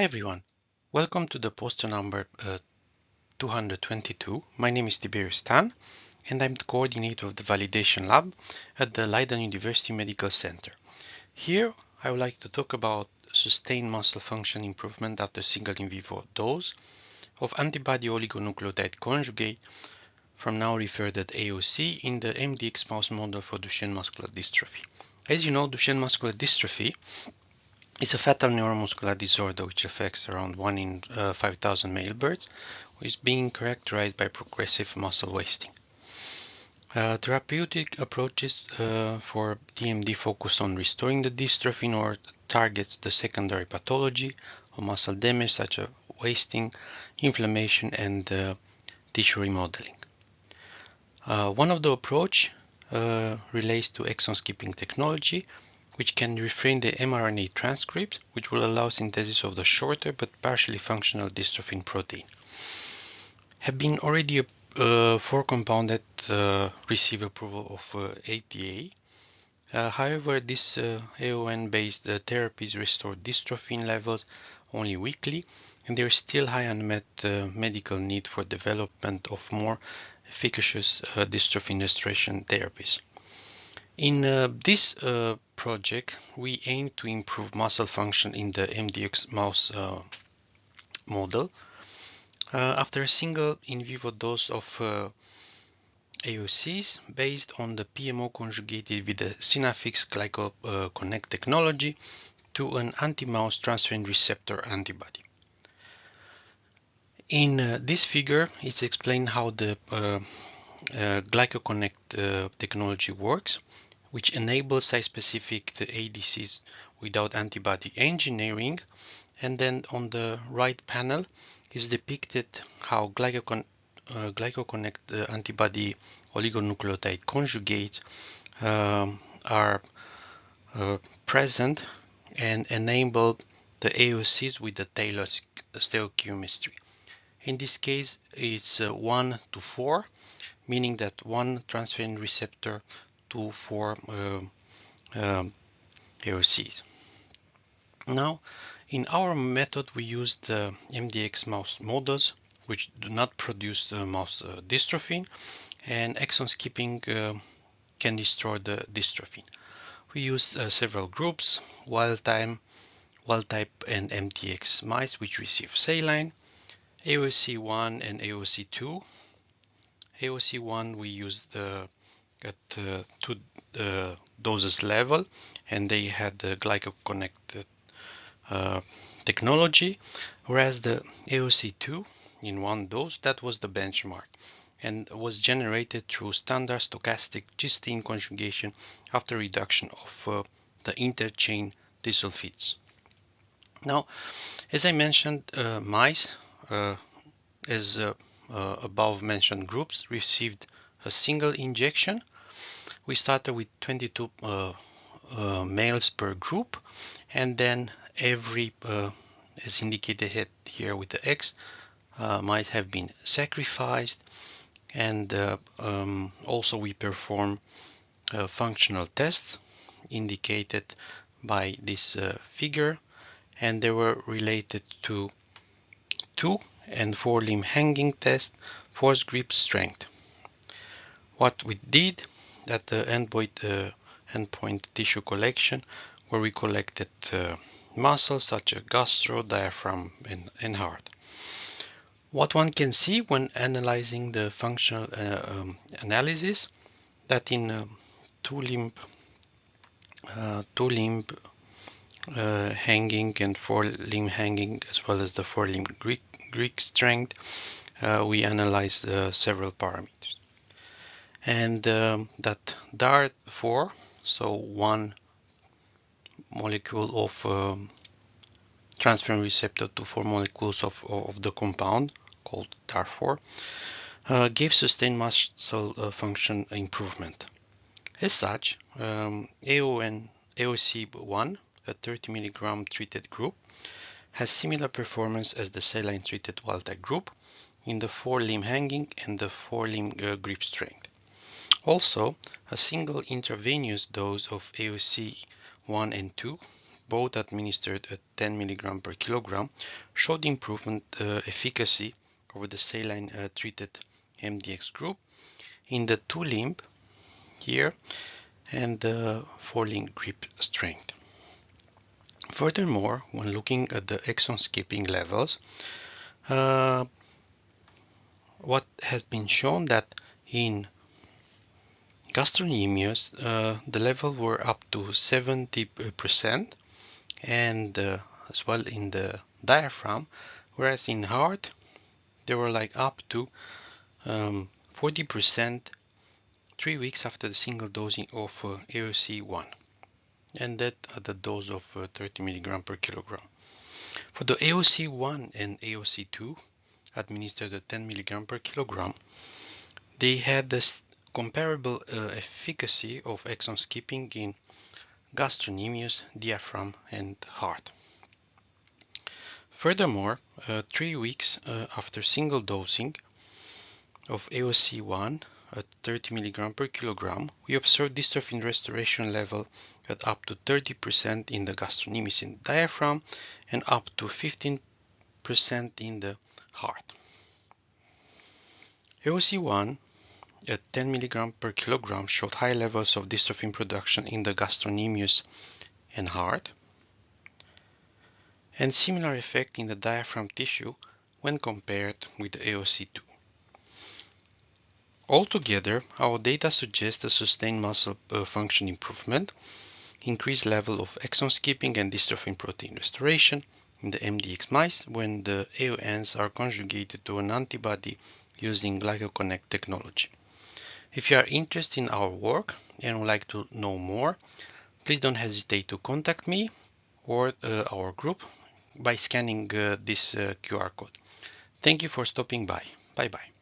Hi everyone, welcome to the poster number 222. My name is Tiberiu and I'm the coordinator of the validation lab at the Leiden University Medical Center. Here I would like to talk about sustained muscle function improvement after single in vivo dose of antibody oligonucleotide conjugate from now referred as AOC in the MDX mouse model for Duchenne muscular dystrophy. As you know, Duchenne muscular dystrophy is a fatal neuromuscular disorder which affects around 1 in 5,000 male birds, which is being characterized by progressive muscle wasting. Therapeutic approaches for DMD focus on restoring the dystrophin or targets the secondary pathology of muscle damage such as wasting, inflammation, and tissue remodeling. One of the approach relates to exon skipping technology, which can reframe the mRNA transcript, which will allow synthesis of the shorter but partially functional dystrophin protein. Have been already 4 compounds that receive approval of ATA. However, these AON-based therapies restore dystrophin levels only weekly, and there is still high unmet medical need for development of more efficacious dystrophin restoration therapies. In this project, we aim to improve muscle function in the MDX mouse model. After a single in vivo dose of AOCs based on the PMO conjugated with the Synaphyx GlycoConnect technology to an anti-mouse transferrin receptor antibody. In this figure, it's explained how the GlycoConnect technology works, which enables site-specific ADCs without antibody engineering. And then on the right panel is depicted how GlycoConnect antibody oligonucleotide conjugates are present and enable the AOCs with the tailored stereochemistry. In this case, it's 1 to 4, meaning that 1 transferrin receptor to 4 AOCs. Now, in our method, we use the MDX mouse models, which do not produce mouse dystrophin, and exon skipping can destroy the dystrophin. We use several groups, wild type, and MTX mice, which receive saline, AOC1 and AOC2. AOC1 we used at 2 doses level, and they had the GlycoConnect technology, whereas the AOC2 in 1 dose, that was the benchmark and was generated through standard stochastic cysteine conjugation after reduction of the interchain disulfides. Now, as I mentioned, mice as above mentioned groups received a single injection. We started with 22 males per group, and then every, as indicated here with the X, might have been sacrificed, and also we perform functional tests indicated by this figure, and they were related to 2 and 4 limb hanging test, force grip strength. What we did at the endpoint tissue collection, where we collected muscles such as gastro, diaphragm, and heart. What one can see when analyzing the functional analysis, that in 2 limb hanging and 4 limb hanging, as well as the 4 limb Greek strength, we analyzed several parameters. And that DAR4, so 1 molecule of transferrin receptor to 4 molecules of the compound called DAR4, gave sustained muscle function improvement. As such, AOC1, a 30 mg treated group, has similar performance as the saline treated wild type group in the 4 limb hanging and the 4 limb grip strength. Also, a single intravenous dose of AOC1 and 2 both administered at 10 mg per kilogram, showed improvement efficacy over the saline treated MDX group in the 2-limb here and the 4-link grip strength. Furthermore, when looking at the exon skipping levels, what has been shown that in gastrocnemius, the level were up to 70% and as well in the diaphragm, whereas in heart, they were like up to 40% 3 weeks after the single dosing of AOC1, and that at the dose of 30 mg per kilogram. For the AOC1 and AOC2, administered at 10 mg per kilogram, they had this comparable efficacy of exon skipping in gastrocnemius, diaphragm, and heart. Furthermore, 3 weeks after single dosing of AOC1 at 30 mg per kilogram, we observed dystrophin restoration level at up to 30% in the gastrocnemius and diaphragm and up to 15% in the heart. AOC1 at 10 mg per kilogram showed high levels of dystrophin production in the gastrocnemius and heart, and similar effect in the diaphragm tissue when compared with the AOC2. Altogether, our data suggests a sustained muscle function improvement, increased level of exon skipping and dystrophin protein restoration in the MDX mice when the AONs are conjugated to an antibody using GlycoConnect technology. If you are interested in our work and would like to know more, please don't hesitate to contact me or our group by scanning this QR code. Thank you for stopping by. Bye-bye.